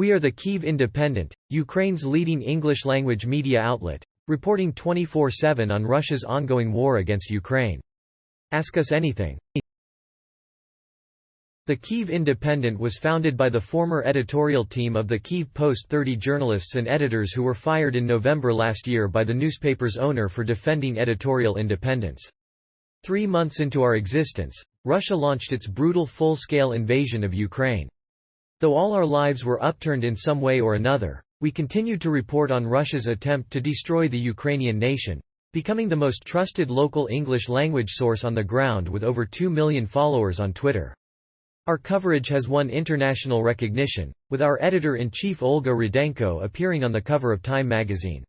We are the Kyiv Independent, Ukraine's leading English-language media outlet, reporting 24/7 on Russia's ongoing war against Ukraine. Ask us anything. The Kyiv Independent was founded by the former editorial team of the Kyiv Post, 30 journalists and editors who were fired in November last year by the newspaper's owner for defending editorial independence. 3 months into our existence, Russia launched its brutal full-scale invasion of Ukraine. Though all our lives were upturned in some way or another, we continued to report on Russia's attempt to destroy the Ukrainian nation, becoming the most trusted local English-language source on the ground with over 2 million followers on Twitter. Our coverage has won international recognition, with our editor-in-chief Olga Rudenko appearing on the cover of Time magazine.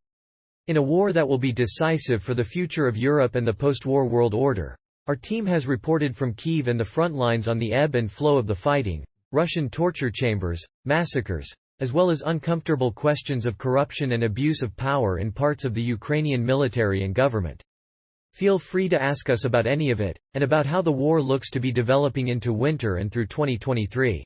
In a war that will be decisive for the future of Europe and the post-war world order, our team has reported from Kyiv and the front lines on the ebb and flow of the fighting, Russian torture chambers, massacres, as well as uncomfortable questions of corruption and abuse of power in parts of the Ukrainian military and government. Feel free to ask us about any of it, and about how the war looks to be developing into winter and through 2023.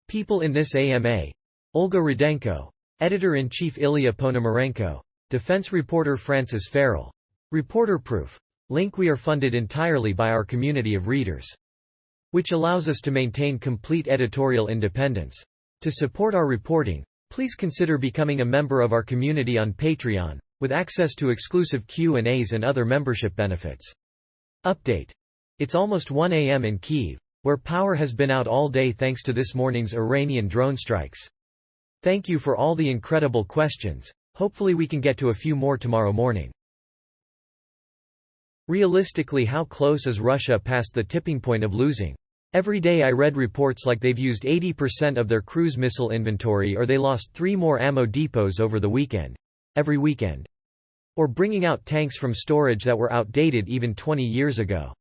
People in this AMA: Olga Rudenko, Editor-in-Chief Ilya Ponomarenko, Defense reporter Francis Farrell. Reporter Proof. Link: we are funded entirely by our community of readers, which allows us to maintain complete editorial independence. To support our reporting, please consider becoming a member of our community on Patreon, with access to exclusive Q&As and other membership benefits. Update. It's almost 1 a.m. in Kyiv, where power has been out all day thanks to this morning's Iranian drone strikes. Thank you for all the incredible questions. Hopefully we can get to a few more tomorrow morning. Realistically, how close is Russia past the tipping point of losing? Every day I read reports like they've used 80% of their cruise missile inventory, or they lost 3 more ammo depots over the weekend. Every weekend. Or bringing out tanks from storage that were outdated even 20 years ago.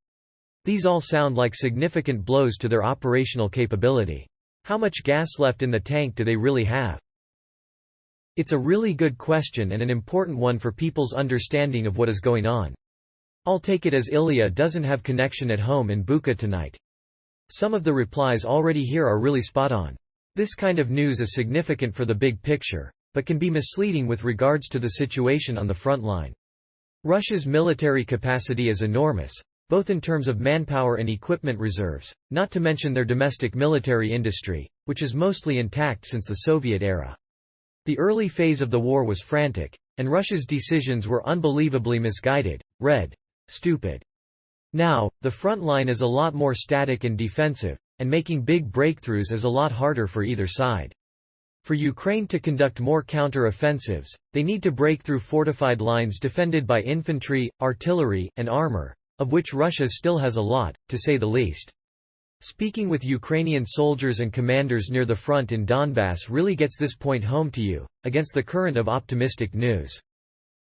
These all sound like significant blows to their operational capability. How much gas left in the tank do they really have? It's a really good question and an important one for people's understanding of what is going on. I'll take it as Ilya doesn't have connection at home in Bucha tonight. Some of the replies already here are really spot on. This kind of news is significant for the big picture, but can be misleading with regards to the situation on the front line. Russia's military capacity is enormous, both in terms of manpower and equipment reserves, not to mention their domestic military industry, which is mostly intact since the Soviet era. The early phase of the war was frantic, and Russia's decisions were unbelievably misguided, stupid. Now, the front line is a lot more static and defensive, and making big breakthroughs is a lot harder for either side. For Ukraine to conduct more counter-offensives, they need to break through fortified lines defended by infantry, artillery, and armor, of which Russia still has a lot, to say the least. Speaking with Ukrainian soldiers and commanders near the front in Donbass really gets this point home to you, against the current of optimistic news.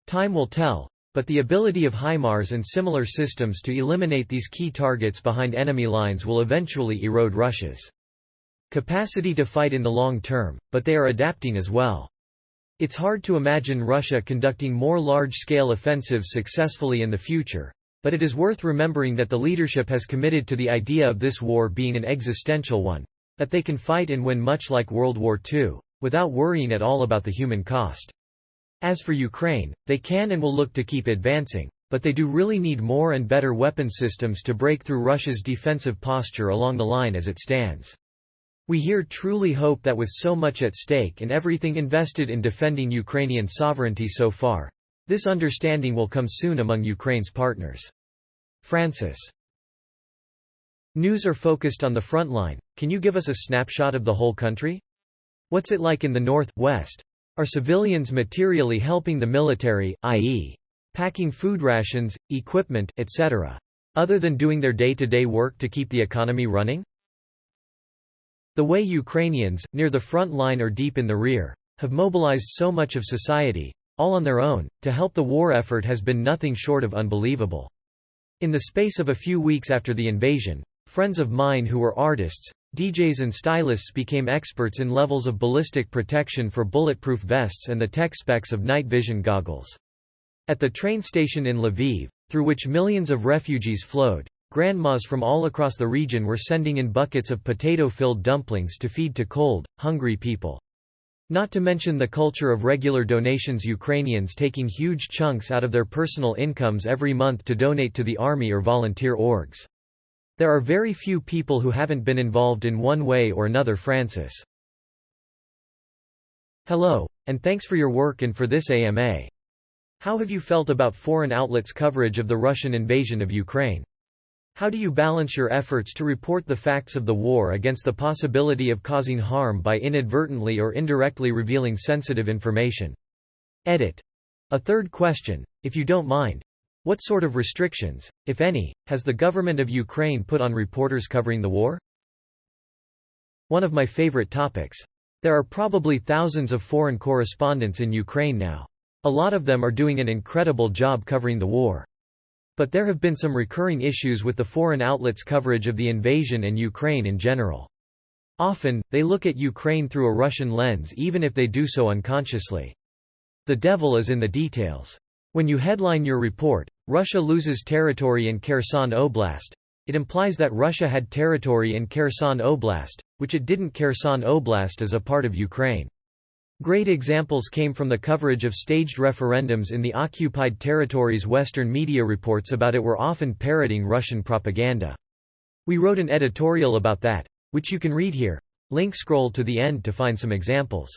Time will tell, but the ability of HIMARS and similar systems to eliminate these key targets behind enemy lines will eventually erode Russia's capacity to fight in the long term, but they are adapting as well. It's hard to imagine Russia conducting more large-scale offensives successfully in the future, but it is worth remembering that the leadership has committed to the idea of this war being an existential one, that they can fight and win much like World War II, without worrying at all about the human cost. As for Ukraine, they can and will look to keep advancing, but they do really need more and better weapon systems to break through Russia's defensive posture along the line as it stands. We here truly hope that with so much at stake and everything invested in defending Ukrainian sovereignty so far, this understanding will come soon among Ukraine's partners. Francis. News are focused on the front line. Can you give us a snapshot of the whole country? What's it like in the north, west? Are civilians materially helping the military, i.e., packing food rations, equipment, etc., other than doing their day-to-day work to keep the economy running? The way Ukrainians, near the front line or deep in the rear, have mobilized so much of society, all on their own, to help the war effort has been nothing short of unbelievable. In the space of a few weeks after the invasion, friends of mine who were artists, DJs and stylists became experts in levels of ballistic protection for bulletproof vests and the tech specs of night vision goggles. At the train station in Lviv, through which millions of refugees flowed, grandmas from all across the region were sending in buckets of potato-filled dumplings to feed to cold, hungry people. Not to mention the culture of regular donations, Ukrainians taking huge chunks out of their personal incomes every month to donate to the army or volunteer orgs. There are very few people who haven't been involved in one way or another. Francis. Hello, and thanks for your work and for this AMA. How have you felt about foreign outlets' coverage of the Russian invasion of Ukraine? How do you balance your efforts to report the facts of the war against the possibility of causing harm by inadvertently or indirectly revealing sensitive information? Edit. A third question, if you don't mind. What sort of restrictions, if any, has the government of Ukraine put on reporters covering the war? One of my favorite topics. There are probably thousands of foreign correspondents in Ukraine now. A lot of them are doing an incredible job covering the war. But there have been some recurring issues with the foreign outlets' coverage of the invasion and Ukraine in general. Often, they look at Ukraine through a Russian lens even if they do so unconsciously. The devil is in the details. When you headline your report, "Russia loses territory in Kherson Oblast," it implies that Russia had territory in Kherson Oblast, which it didn't. Kherson Oblast is a part of Ukraine. Great examples came from the coverage of staged referendums in the occupied territories. Western media reports about it were often parroting Russian propaganda. We wrote an editorial about that, which you can read here. Link scroll to the end to find some examples.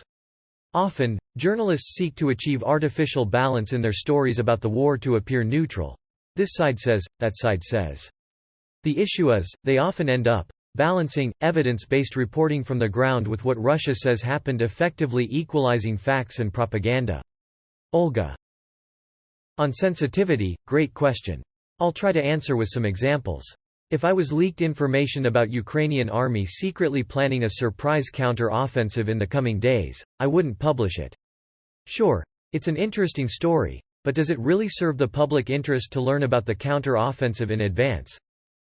Often, journalists seek to achieve artificial balance in their stories about the war to appear neutral. This side says, that side says. The issue is, they often end up balancing evidence-based reporting from the ground with what Russia says happened, effectively equalizing facts and propaganda. Olga. On sensitivity, great question. I'll try to answer with some examples. If I was leaked information about Ukrainian army secretly planning a surprise counter-offensive in the coming days, I wouldn't publish it. Sure, it's an interesting story, but does it really serve the public interest to learn about the counter-offensive in advance?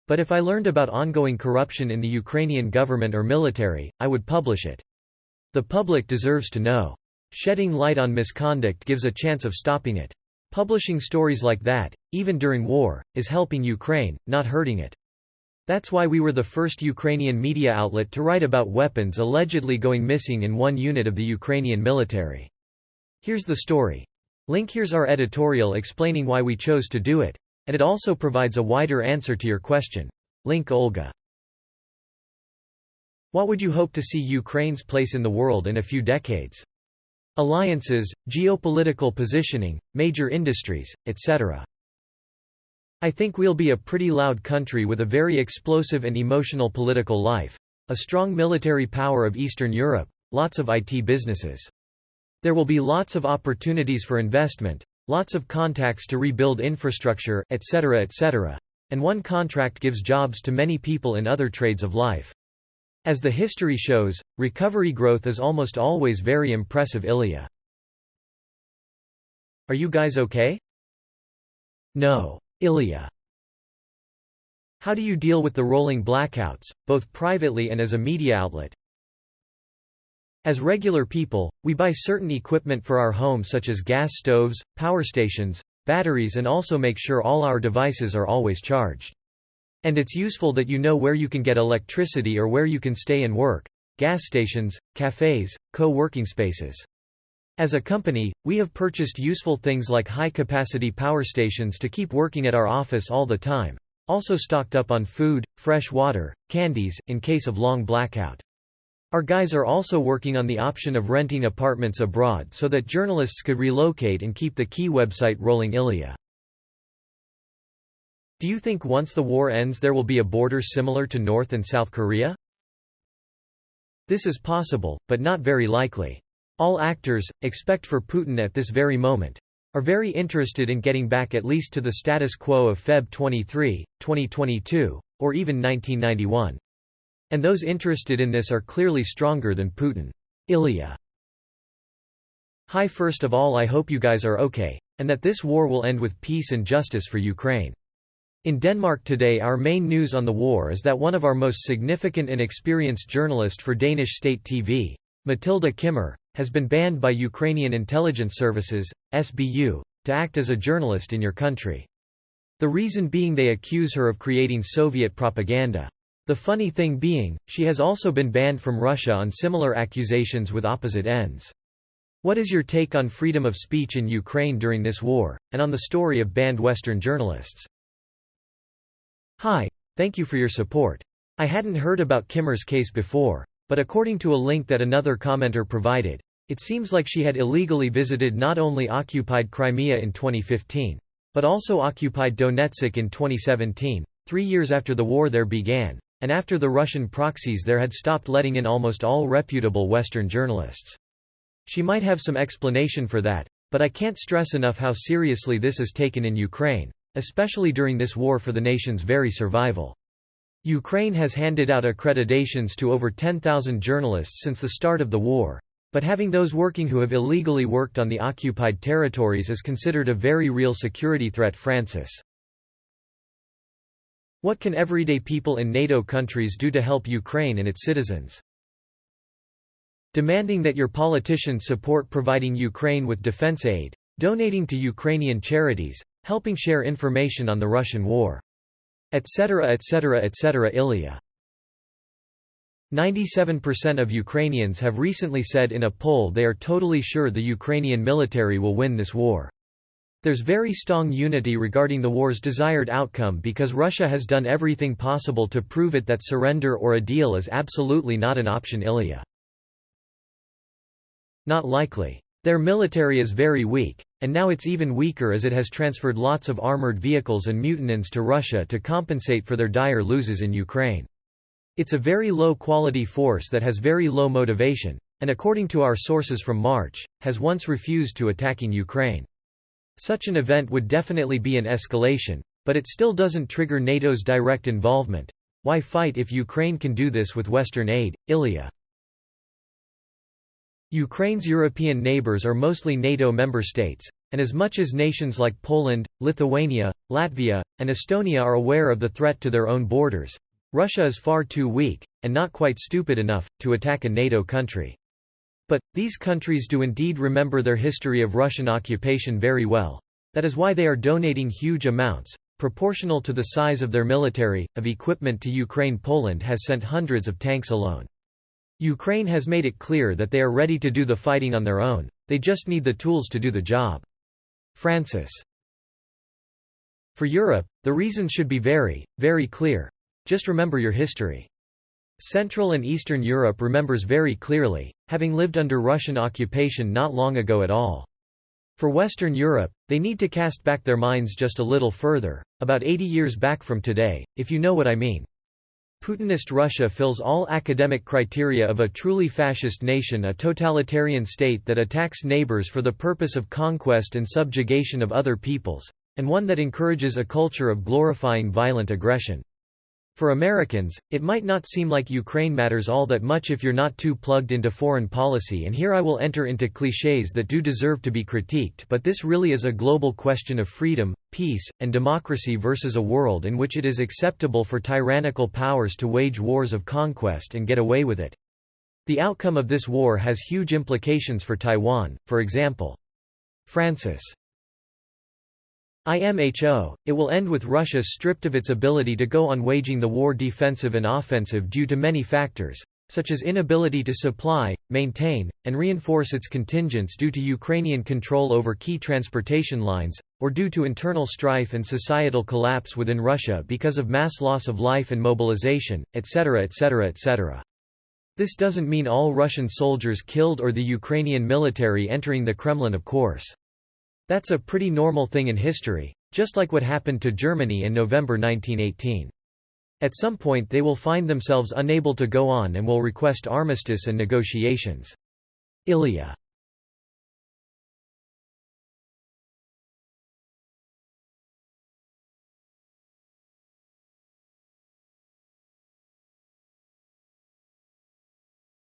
But if I learned about ongoing corruption in the Ukrainian government or military, I would publish it. The public deserves to know. Shedding light on misconduct gives a chance of stopping it. Publishing stories like that, even during war, is helping Ukraine, not hurting it. That's why we were the first Ukrainian media outlet to write about weapons allegedly going missing in one unit of the Ukrainian military. Here's the story. Link. Here's our editorial explaining why we chose to do it. And it also provides a wider answer to your question. Link. Olga. What would you hope to see Ukraine's place in the world in a few decades? Alliances, geopolitical positioning, major industries, etc. I think we'll be a pretty loud country with a very explosive and emotional political life, a strong military power of Eastern Europe, lots of IT businesses. There will be lots of opportunities for investment, lots of contacts to rebuild infrastructure, etc., etc. And one contract gives jobs to many people in other trades of life. As the history shows, recovery growth is almost always very impressive. Ilya. Are you guys okay? No. Ilya. How do you deal with the rolling blackouts, both privately and as a media outlet? As regular people, we buy certain equipment for our home such as gas stoves, power stations, batteries, and also make sure all our devices are always charged. And it's useful that you know where you can get electricity or where you can stay and work, gas stations, cafes, co-working spaces. As a company, we have purchased useful things like high-capacity power stations to keep working at our office all the time, also stocked up on food, fresh water, candies, in case of long blackout. Our guys are also working on the option of renting apartments abroad so that journalists could relocate and keep the Kyiv website rolling. Ilya. Do you think once the war ends there will be a border similar to North and South Korea? This is possible, but not very likely. All actors, except for Putin at this very moment, are very interested in getting back at least to the status quo of Feb 23, 2022, or even 1991. And those interested in this are clearly stronger than Putin. Ilya. Hi, first of all, I hope you guys are okay, and that this war will end with peace and justice for Ukraine. In Denmark today, our main news on the war is that one of our most significant and experienced journalists for Danish state TV, Matilda Kimmer, has been banned by Ukrainian intelligence services, SBU, to act as a journalist in your country. The reason being they accuse her of creating Soviet propaganda. The funny thing being, she has also been banned from Russia on similar accusations with opposite ends. What is your take on freedom of speech in Ukraine during this war, and on the story of banned Western journalists? Hi. Thank you for your support. I hadn't heard about Kimmer's case before, but according to a link that another commenter provided, it seems like she had illegally visited not only occupied Crimea in 2015, but also occupied Donetsk in 2017, 3 years after the war there began, and after the Russian proxies there had stopped letting in almost all reputable Western journalists. She might have some explanation for that, but I can't stress enough how seriously this is taken in Ukraine, especially during this war for the nation's very survival. Ukraine has handed out accreditations to over 10,000 journalists since the start of the war, but having those working who have illegally worked on the occupied territories is considered a very real security threat. Francis. What can everyday people in NATO countries do to help Ukraine and its citizens? Demanding that your politicians support providing Ukraine with defense aid, donating to Ukrainian charities, helping share information on the Russian war, etc. etc. etc. Ilya. 97% of Ukrainians have recently said in a poll they are totally sure the Ukrainian military will win this war. There's very strong unity regarding the war's desired outcome because Russia has done everything possible to prove it that surrender or a deal is absolutely not an option. Ilya. Not likely. Their military is very weak, and now it's even weaker as it has transferred lots of armored vehicles and mutinins to Russia to compensate for their dire losses in Ukraine. It's a very low-quality force that has very low motivation, and according to our sources from March, has once refused to attacking Ukraine. Such an event would definitely be an escalation, but it still doesn't trigger NATO's direct involvement. Why fight if Ukraine can do this with Western aid? Ilya. Ukraine's European neighbors are mostly NATO member states, and as much as nations like Poland, Lithuania, Latvia, and Estonia are aware of the threat to their own borders, Russia is far too weak, and not quite stupid enough, to attack a NATO country. But, these countries do indeed remember their history of Russian occupation very well. That is why they are donating huge amounts, proportional to the size of their military, of equipment to Ukraine. Poland has sent hundreds of tanks alone. Ukraine has made it clear that they are ready to do the fighting on their own, they just need the tools to do the job. Francis. For Europe, the reasons should be very, very clear. Just remember your history. Central and Eastern Europe remembers very clearly, having lived under Russian occupation not long ago at all. For Western Europe, they need to cast back their minds just a little further, about 80 years back from today, if you know what I mean. Putinist Russia fills all academic criteria of a truly fascist nation, a totalitarian state that attacks neighbors for the purpose of conquest and subjugation of other peoples, and one that encourages a culture of glorifying violent aggression. For Americans, it might not seem like Ukraine matters all that much if you're not too plugged into foreign policy, and here I will enter into clichés that do deserve to be critiqued, but this really is a global question of freedom, peace, and democracy versus a world in which it is acceptable for tyrannical powers to wage wars of conquest and get away with it. The outcome of this war has huge implications for Taiwan, for example. Francis. IMHO, it will end with Russia stripped of its ability to go on waging the war defensive and offensive due to many factors, such as inability to supply, maintain, and reinforce its contingents due to Ukrainian control over key transportation lines, or due to internal strife and societal collapse within Russia because of mass loss of life and mobilization, etc. etc. etc. This doesn't mean all Russian soldiers killed or the Ukrainian military entering the Kremlin, of course. That's a pretty normal thing in history, just like what happened to Germany in November 1918. At some point they will find themselves unable to go on and will request armistice and negotiations. Ilya.